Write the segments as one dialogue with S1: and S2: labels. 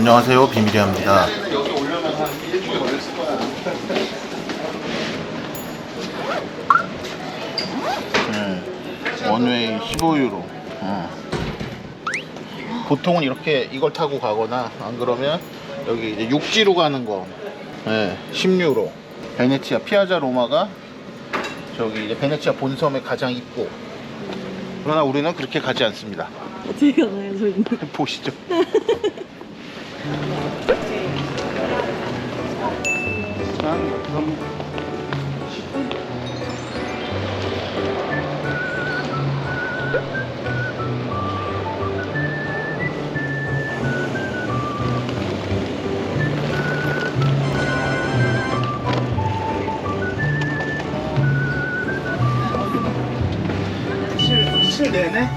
S1: 안녕하세요, 비밀이합니다. 원웨이 15유로. 보통은 이렇게 이걸 타고 가거나 안 그러면 여기 이제 육지로 가는 거 10유로. 베네치아 피아자 로마가 저기 이제 베네치아 본섬에 가장 있고, 그러나 우리는 그렇게 가지 않습니다.
S2: 어떻게 가나요, 저희는?
S1: 보시죠. 실 내내?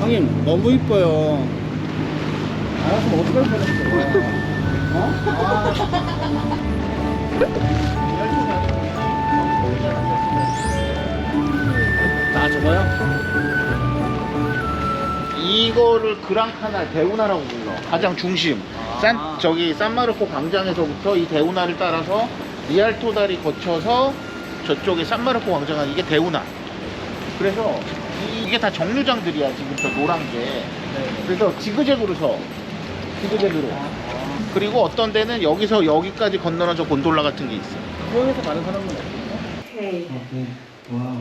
S3: 형님 너무 이뻐요. 알았으면 어떡할 뻔했어. 아 저거요?
S1: 이거를 그랑카날 데우나라고 불러. 가장 중심. 저기 산마르코 광장에서부터 이 데우나를 따라서 리알토 다리 거쳐서 저쪽에 산마르코 광장 가는 이게 데우나. 그래서 이게 다 정류장들이야, 지금 저 노란 게. 그래서 지그재그로 서. 지그재그로. 그리고 어떤 데는 여기서 여기까지 건너는 저 곤돌라 같은 게 있어.
S3: 수영해서 가는 사람은 없어요?
S2: 오케이.
S3: 네. 와우.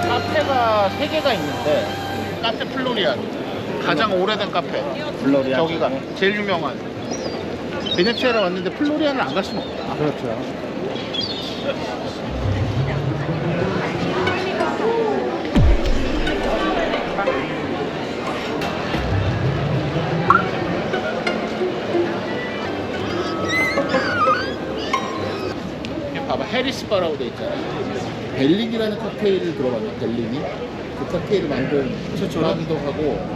S1: 카페가 3개가 있는데, 카페 플로리안 가장 오래된 카페.
S3: 블러리안.
S1: 저기가 제일 유명한. 베네치아를 왔는데 플로리안을 안 갈 수는 없다.
S3: 그렇죠.
S1: 여기 봐봐, 해리스바라고 돼 있잖아. 벨릭이라는 칵테일을 들어봤나? 벨릭이? 그 칵테일을 만든 최초라기도 하고,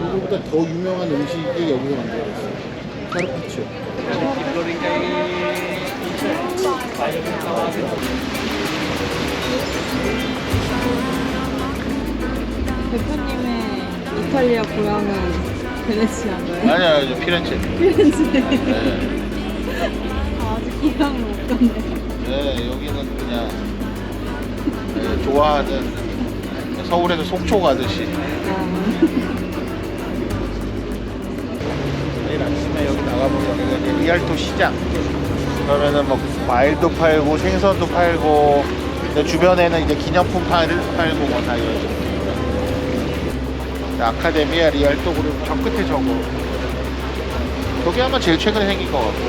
S1: 그거보다 더 유명한 음식이 여기서 만들어졌어. 카르파치오.
S2: 대표님의 이탈리아 고향은 베네치아인가요?
S1: 아니야, 이제 피렌체.
S2: 피렌체.
S1: 네.
S2: 아직 고향을 못 갔네.
S1: 네, 여기는 그냥 좋아하는, 서울에서 속초 가듯이. 내일 아침에 여기 나가보면 여기가 이제 리알토 시장. 그러면은 뭐 과일도 팔고 생선도 팔고, 근데 주변에는 이제 기념품 팔고 뭐 다 이러죠. 아카데미아 리알토, 그리고 저 끝에 저거. 저게 아마 제일 최근에 생긴 것 같고,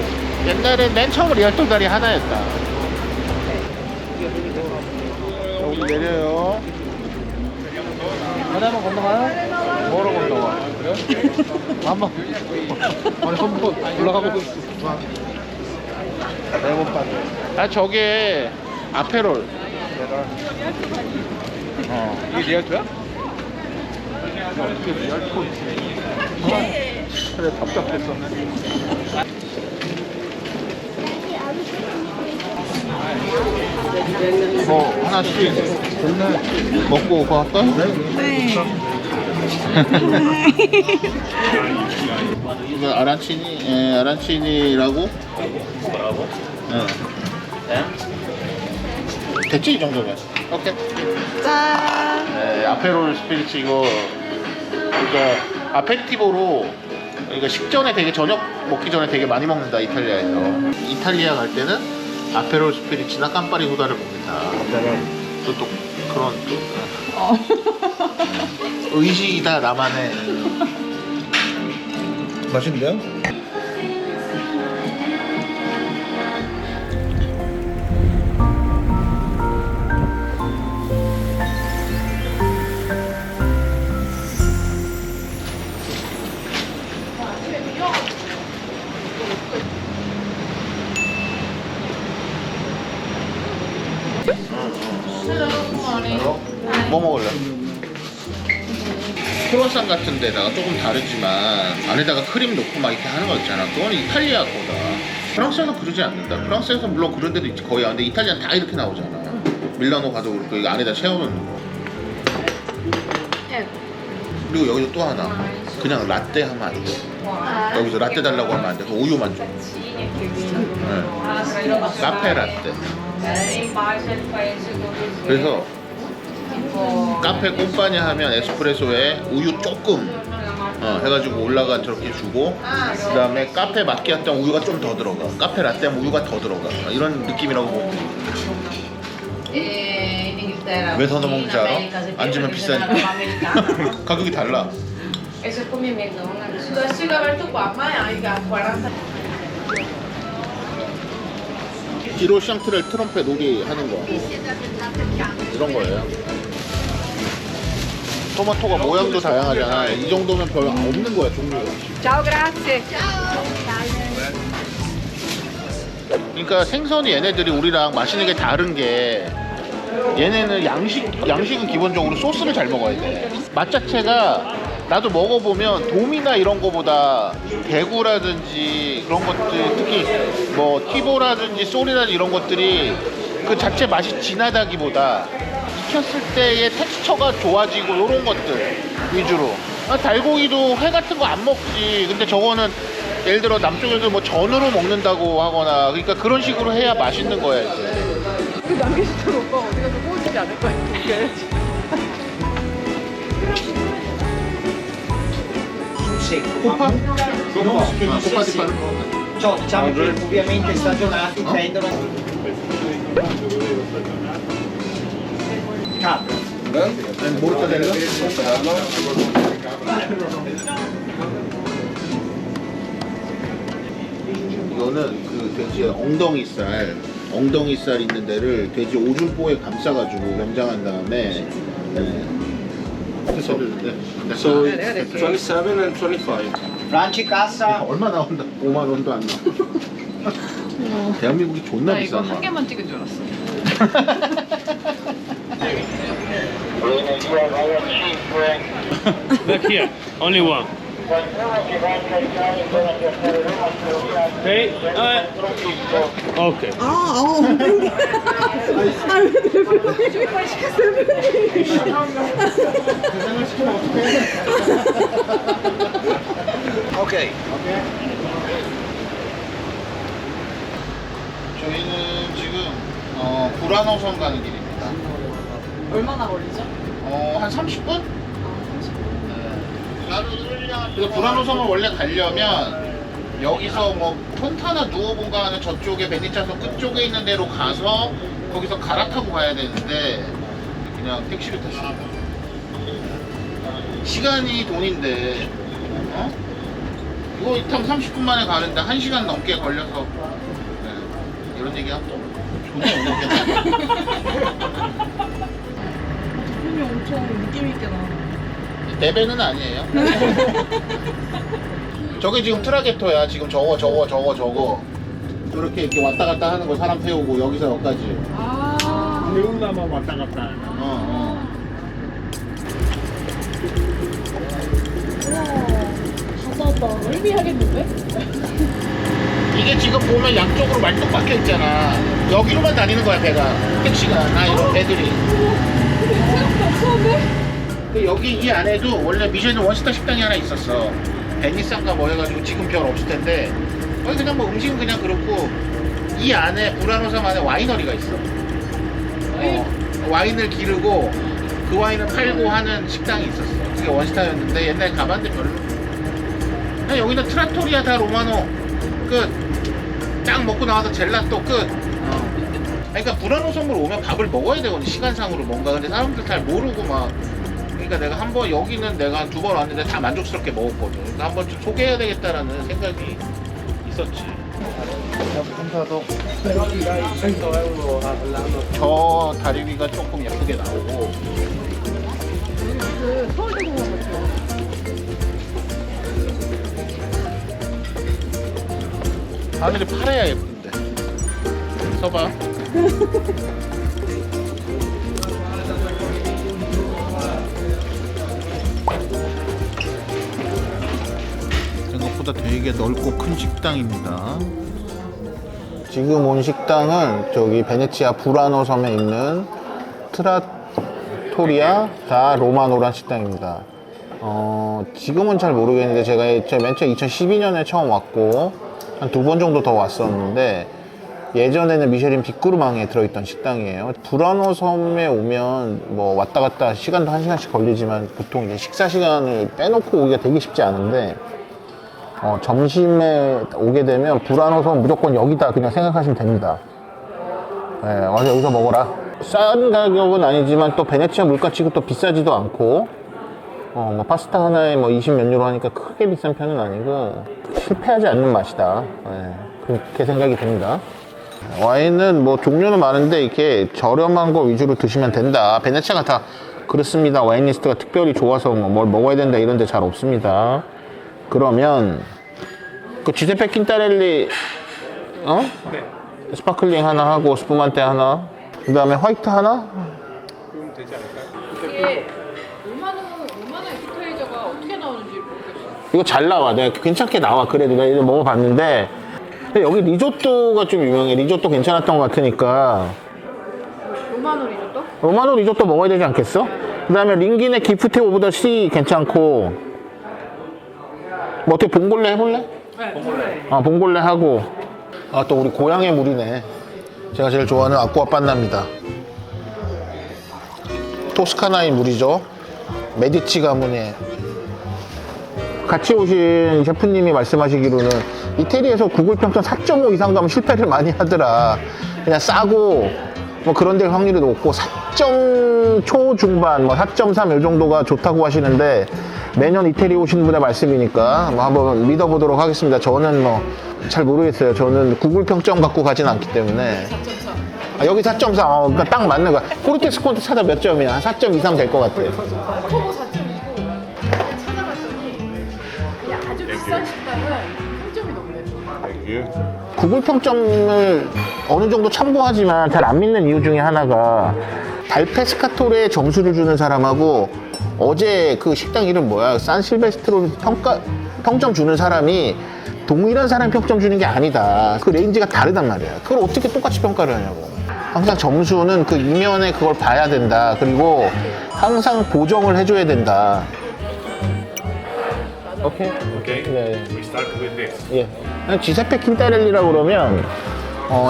S1: 옛날엔 맨 처음 리알토 다리 하나였다. 여기 내려요.
S3: 바다 한번 건너가요?
S1: 뭐로 건너가?
S3: 그래요? 한번. 아니 한번 올라가보고 있어.
S1: 네번 빠져. 아, 저게 아페롤.
S3: 이게 리알토야?
S1: 어떻게 리알토지? 그래, 답답했어. 뭐 하나씩 먹고 갈까?
S2: 네.
S1: 이거 아란치니, 아란치니라고? 됐지, 이 정도면. 오케이.
S2: 짠.
S1: 네, 아페롤 스피리츠 이거, 그러니까 아페티보로, 그러니까 식전에 되게 저녁 먹기 전에 되게 많이 먹는다, 이탈리아에서. 이탈리아 갈 때는 아페롤 스피리츠나 깜파리 소다를 먹는다. 또 그런 또 의식이다 나만의.
S3: 맛있는데요?
S1: 뭐 먹을래? 크로아상 같은 데다가 조금 다르지만 안에다가 크림 넣고 막 이렇게 하는 거 있잖아. 그건 이탈리아 거다. 프랑스에서 그러지 않는다. 프랑스에서 물론 그런 데도 있지 거의. 근데 이탈리아는 다 이렇게 나오잖아. 밀라노 가도 그렇고 이거 안에다 채워놓는 거. 그리고 여기도 또 하나. 그냥 라떼 하면 안 돼. 여기서 라떼 달라고 하면 안 돼. 그 우유만 줘. 네. 카페 라떼. 그래서 카페 꼼파니 하면 에스프레소에 우유 조금 해가지고 올라간 저렇게 주고, 그 다음에 카페 마키아토 우유가 좀 더 들어가, 카페 라떼 하면 우유가 더 들어가. 이런 느낌이라고 보면 돼. 왜 더 넣어먹는지 알아? 앉으면 비싸니까. 가격이 달라.
S4: Eso es comimiento, una cosa. Tu has llegado a ver tu guapa, hay 40.
S1: 기로 샹트렐 트럼펫 놀이 하는 거 이런 거예요. 토마토가 모양도 다양하잖아. 이 정도면 별로 없는 거야 종류가.
S4: Ciao, grazie.
S1: 그러니까 생선이 얘네들이 우리랑 맛있는 게 다른 게, 얘네는 양식은 기본적으로 소스를 잘 먹어야 돼. 맛 자체가 나도 먹어보면 돔이나 이런 거보다 대구라든지 그런 것들, 특히 뭐 티보라든지 쏘리라든지 이런 것들이 그 자체 맛이 진하다기보다 익혔을 때의 텍스처가 좋아지고 이런 것들 위주로. 달고기도 회 같은 거 안 먹지. 근데 저거는 예를 들어 남쪽에서 뭐 전으로 먹는다고 하거나, 그러니까 그런 식으로 해야 맛있는 거야 이제.
S2: 그 남기시던 오빠 어디 가서 꼬우지지 않을 거야.
S1: 코파? 코파
S5: Sì, sì.
S1: 디파는?
S5: Ciò diciamo che ovviamente stagionati tendono capra.
S1: 아니 모르타델라? 이거는 그 돼지의 엉덩이살 있는 데를 돼지 오줌포에 감싸가지고 염장한 다음에 그래서
S3: So 27 and 25.
S5: Franci cassa.
S1: 얼마 나온다? 5만 원도 안 나와. 대한민국이 존나
S2: 나 이거
S1: 비싼
S2: 한
S1: 거야.
S2: 개만 찍은 줄 알았어.
S6: Back here, only one. Okay. Okay.
S5: Ok.
S1: 저희는 지금 구라노선 가는 길입니다.
S2: 얼마나 걸리죠?
S1: 한 30분? 그래서 구라노섬을 원래 가려면 여기서 뭐 폰타나 누오본가 하는 저쪽에 베니차섬 끝쪽에 있는 데로 가서 거기서 갈아타고 가야 되는데 그냥 택시를 탔습니다. 시간이 돈인데 이거 이탐 30분 만에 가는데 1시간 넘게 걸려서 이런 얘기 하고 존나 어렵게
S2: film이 엄청 느낌 있게 나와.
S1: 내 배는 아니에요. 저게 지금 트라게토야. 지금 저거 저렇게 이렇게 왔다 갔다 하는 거 사람 태우고 여기서 여기까지.
S2: 아.
S6: 누나만 왔다 갔다 하는.
S2: 우와. 가사다. 의미하겠는데?
S1: 이게 지금 보면 양쪽으로 말뚝 박혀 있잖아. 여기로만 다니는 거야 배가. 택시가 이런 배들이.
S2: 근데 생각보다 없었는데?
S1: 근데 여기 이 안에도 원래 미쉐린 원스타 식당이 하나 있었어. 베니스인가 뭐 해가지고 지금 별 없을 텐데 거기 그냥 뭐 음식은 그냥 그렇고 이 안에 부라노섬 안에 와이너리가 있어. 와인을 기르고 그 와인을 팔고 하는 식당이 있었어. 그게 원스타였는데 옛날에 가봤는데 별로. 그냥 여기는 트라토리아 다 로마노 끝. 딱 먹고 나와서 젤라또 끝. 그러니까 불안호 섬으로 오면 밥을 먹어야 되거든, 시간상으로 뭔가. 근데 사람들 잘 모르고 막. 그러니까 내가 한번 여기는 내가 한 2번 왔는데 다 만족스럽게 먹었거든. 그러니까 한번 좀 소개해야 되겠다라는 생각이 있었지. 저 다리위가 조금 예쁘게 나오고.
S2: 그 서울대공원 같아요.
S1: 하늘이 파래야 예쁜데. 써봐. 생각보다 되게 넓고 큰 식당입니다. 지금 온 식당은 저기 베네치아 부라노 섬에 있는 트라토리아 다 로마노란 식당입니다. 지금은 잘 모르겠는데 제가 맨 처음 2012년에 처음 왔고 한 2번 정도 더 왔었는데 예전에는 미쉐린 빅그루망에 들어있던 식당이에요. 부라노 섬에 오면 뭐 왔다 갔다 시간도 1시간씩 걸리지만 보통 이제 식사 시간을 빼놓고 오기가 되게 쉽지 않은데 점심에 오게 되면 부라노 섬 무조건 여기다 그냥 생각하시면 됩니다. 네, 와서 여기서 먹어라. 싼 가격은 아니지만 또 베네치아 물가치고 또 비싸지도 않고 뭐 파스타 하나에 뭐 20몇 유로 하니까 크게 비싼 편은 아니고 실패하지 않는 맛이다. 네, 그렇게 생각이 듭니다. 와인은 뭐 종류는 많은데 이렇게 저렴한 거 위주로 드시면 된다. 베네치아가 다 그렇습니다. 와인 리스트가 특별히 좋아서 뭐 뭘 먹어야 된다 이런 데 잘 없습니다. 그러면 그 지세페 킨타렐리 네. 스파클링 하나 하고 스푸만테 하나, 그 다음에 화이트 하나?
S3: 그럼 되지 않을까요?
S2: 이게 로마노 에스프레이저가 어떻게 나오는지 모르겠어요.
S1: 이거 잘 나와. 내가 괜찮게 나와. 그래도 내가 이거 먹어봤는데 근데 여기 리조또가 좀 유명해. 리조또 괜찮았던 것 같으니까
S2: 로마노 리조또?
S1: 로마노 리조또 먹어야 되지 않겠어? 그 다음에 링기네 기프테 오브 더 시 괜찮고 뭐 어떻게 봉골레 해볼래?
S2: 네, 봉골레.
S1: 봉골레 하고 또 우리 고향의 물이네. 제가 제일 좋아하는 아쿠아 판나입니다. 토스카나의 물이죠. 메디치 가문의. 같이 오신 셰프님이 말씀하시기로는 이태리에서 구글 평점 4.5 이상 가면 실패를 많이 하더라. 그냥 싸고 뭐 그런 데 확률이 높고 4점 초중반 뭐 4.3 이 정도가 좋다고 하시는데 매년 이태리 오시는 분의 말씀이니까 뭐 한번 믿어보도록 하겠습니다. 저는 뭐 잘 모르겠어요. 저는 구글 평점 갖고 가진 않기 때문에.
S2: 4.4.
S1: 여기 4.4. 그러니까 딱 맞는 거야. 포르테스 콘테 찾아 몇 점이야? 한 4점 이상 될 것 같아.
S2: 코보 4.2고 찾아봤더니 그냥 아주 비싼 식당은 평점이 높네.
S1: 구글 평점을 어느 정도 참고하지만 잘 안 믿는 이유 중에 하나가 달페스카토레에 점수를 주는 사람하고 어제 그 식당 이름 뭐야? 산 실베스트로 평점 주는 사람이 동일한 사람 평점 주는 게 아니다. 그 레인지가 다르단 말이야. 그걸 어떻게 똑같이 평가를 하냐고. 항상 점수는 그 이면에 그걸 봐야 된다. 그리고 항상 보정을 해줘야 된다. 오케이.
S6: Okay.
S1: 네.
S6: We start with this.
S1: 예. 지세페 킨타렐리라고 그러면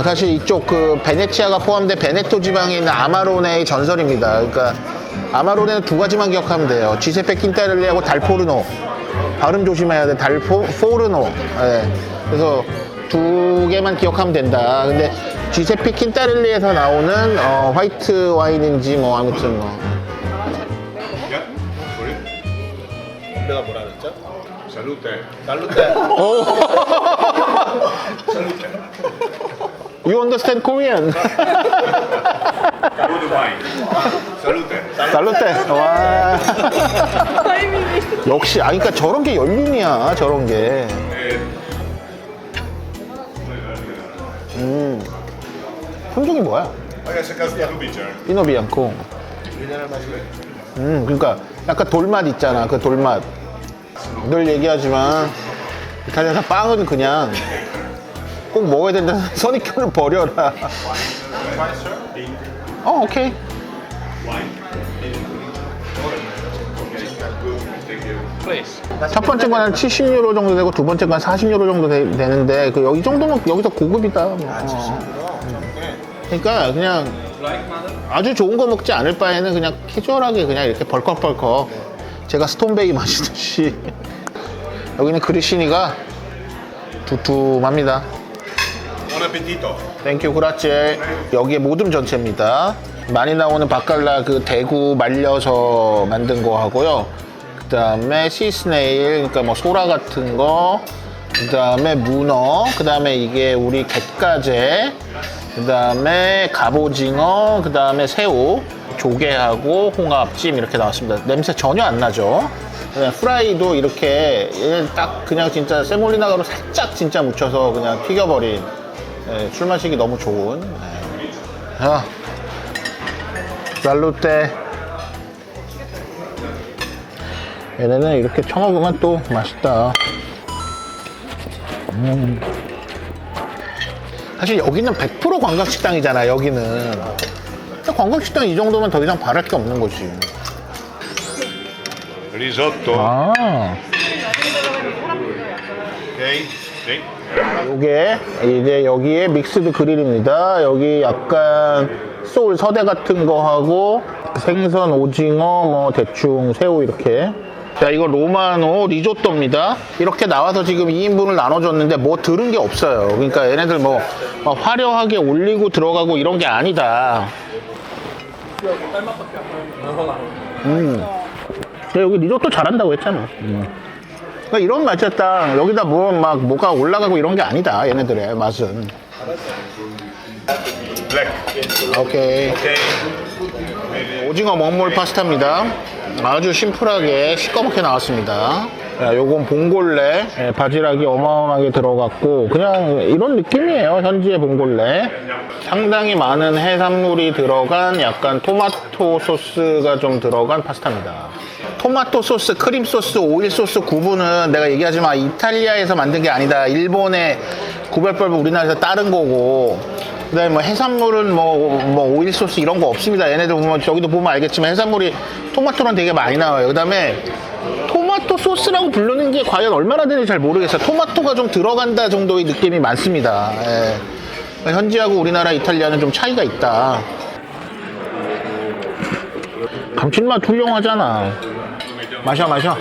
S1: 사실 이쪽 그 베네치아가 포함된 베네토 지방에 있는 아마로네의 전설입니다. 그러니까 아마로네는 2가지만 기억하면 돼요. 지세페 킨타렐리하고 달포르노. 발음 조심해야 돼. 달포르노. 예. 그래서 2개만 기억하면 된다. 근데 지세페 킨타렐리에서 나오는 화이트 와인인지 뭐 아무튼 뭐.
S6: Yeah. Sorry.
S3: 내가 뭐라 그랬죠?
S6: Salute.
S3: 살루테.
S1: 오.
S6: Salute.
S1: You understand Korean?
S6: Good wine. Salute.
S1: 살로테. 와.
S2: 타이밍이.
S1: 역시 그러니까 저런 게 연륜이야. 저런 게. 품종이 뭐야?
S6: Ragazzi, casa di Rubice.
S1: 피노비앙코. 그러니까 약간 돌맛 있잖아. 그 돌맛. 늘 얘기하지만 이탈리아에서 빵은 그냥 꼭 먹어야 된다는 선입견을 버려라. 오케이.
S3: 플레이스.
S1: 첫 번째 건 한 70유로 정도 되고 두 번째 건 40유로 정도 되는데 그 이 정도면 여기서 고급이다. 그러니까 그냥 아주 좋은 거 먹지 않을 바에는 그냥 캐주얼하게 그냥 이렇게 벌컥벌컥 제가 스톤베이 마시듯이 여기는 그리시니가 두툼합니다.
S6: Buon appetito.
S1: 땡큐 그라치. 여기에 모듬 전체입니다. 많이 나오는 바칼라 그 대구 말려서 만든 거 하고요. 그 다음에 시스네일, 그러니까 뭐 소라 같은 거. 그 다음에 문어. 그 다음에 이게 우리 갯가재. 그 다음에 갑오징어. 그 다음에 새우. 조개하고 홍합찜 이렇게 나왔습니다. 냄새 전혀 안 나죠. 그냥 프라이도 이렇게 딱 그냥 진짜 세몰리나 가루 살짝 진짜 묻혀서 그냥 튀겨버린 술 마시기 너무 좋은. 자, 살루테. 얘네는 이렇게 쳐먹으면 또 맛있다. 사실 여기는 100% 관광식당이잖아. 여기는 관광식당 이 정도면 더 이상 바랄 게 없는 거지.
S6: Risotto.
S1: 아,
S6: Ok. Sì.
S1: 요게 이제 여기에 믹스드 그릴입니다. 여기 약간 소울 서대 같은 거 하고 생선, 오징어, 뭐 대충 새우 이렇게. 자, 이거 로마노 리조또입니다. 이렇게 나와서 지금 2인분을 나눠줬는데 뭐 들은 게 없어요. 그러니까 얘네들 뭐 화려하게 올리고 들어가고 이런 게 아니다. 여기 리조또 잘한다고 했잖아. 그러니까 이런 맛이었다. 여기다 뭐 막 뭐가 올라가고 이런 게 아니다. 얘네들의 맛은.
S6: Black.
S1: 오케이.
S6: Ok.
S1: 오징어 먹물 파스타입니다. 아주 심플하게 시꺼멓게 나왔습니다. 야, 요건 봉골레. 예, 바지락이 어마어마하게 들어갔고 그냥 이런 느낌이에요. 현지의 봉골레. 상당히 많은 해산물이 들어간 약간 토마토 소스가 좀 들어간 파스타입니다. 토마토 소스, 크림 소스, 오일 소스 구분은 내가 얘기하지만 이탈리아에서 만든 게 아니다. 일본의 구별법은 우리나라에서 따른 거고. 그다음에 뭐 해산물은 뭐 오일 소스 이런 거 없습니다. 얘네들 보면 저기도 보면 알겠지만 해산물이 토마토는 되게 많이 나와요. 그다음에 토마토 소스라고 부르는 게 과연 얼마나 되는지 잘 모르겠어요. 토마토가 좀 들어간다 정도의 느낌이 많습니다. 예. 현지하고 우리나라 이탈리아는 좀 차이가 있다. 감칠맛 훌륭하잖아. 마셔.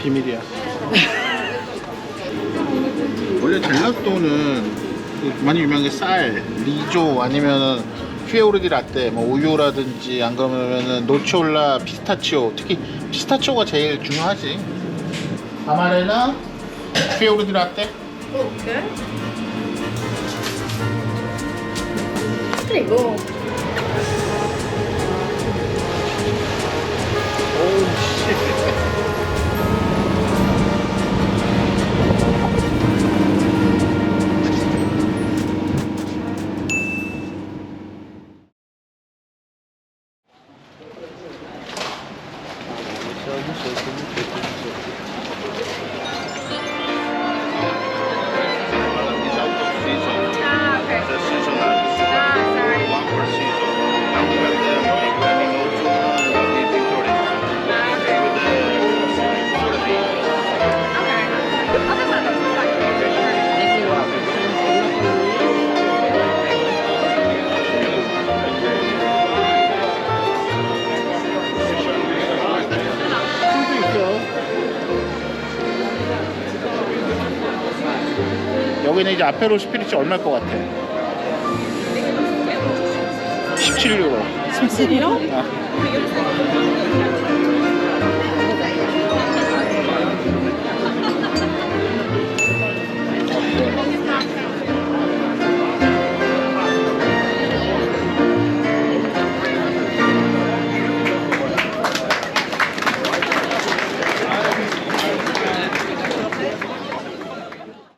S1: 비밀이야. 원래 젤라또는 많이 유명한 게 쌀, 리조 아니면은 피오르디 라떼, 뭐 우유라든지 안 그러면은 노치올라, 피스타치오. 특히 피스타치오가 제일 중요하지. 아마레나, 피오르디 라떼.
S2: Ok. Prego.
S1: 여기는 이제 아페롤 스피릿이 얼마일 것 같아? 17유로.
S2: 17이요?
S1: 아.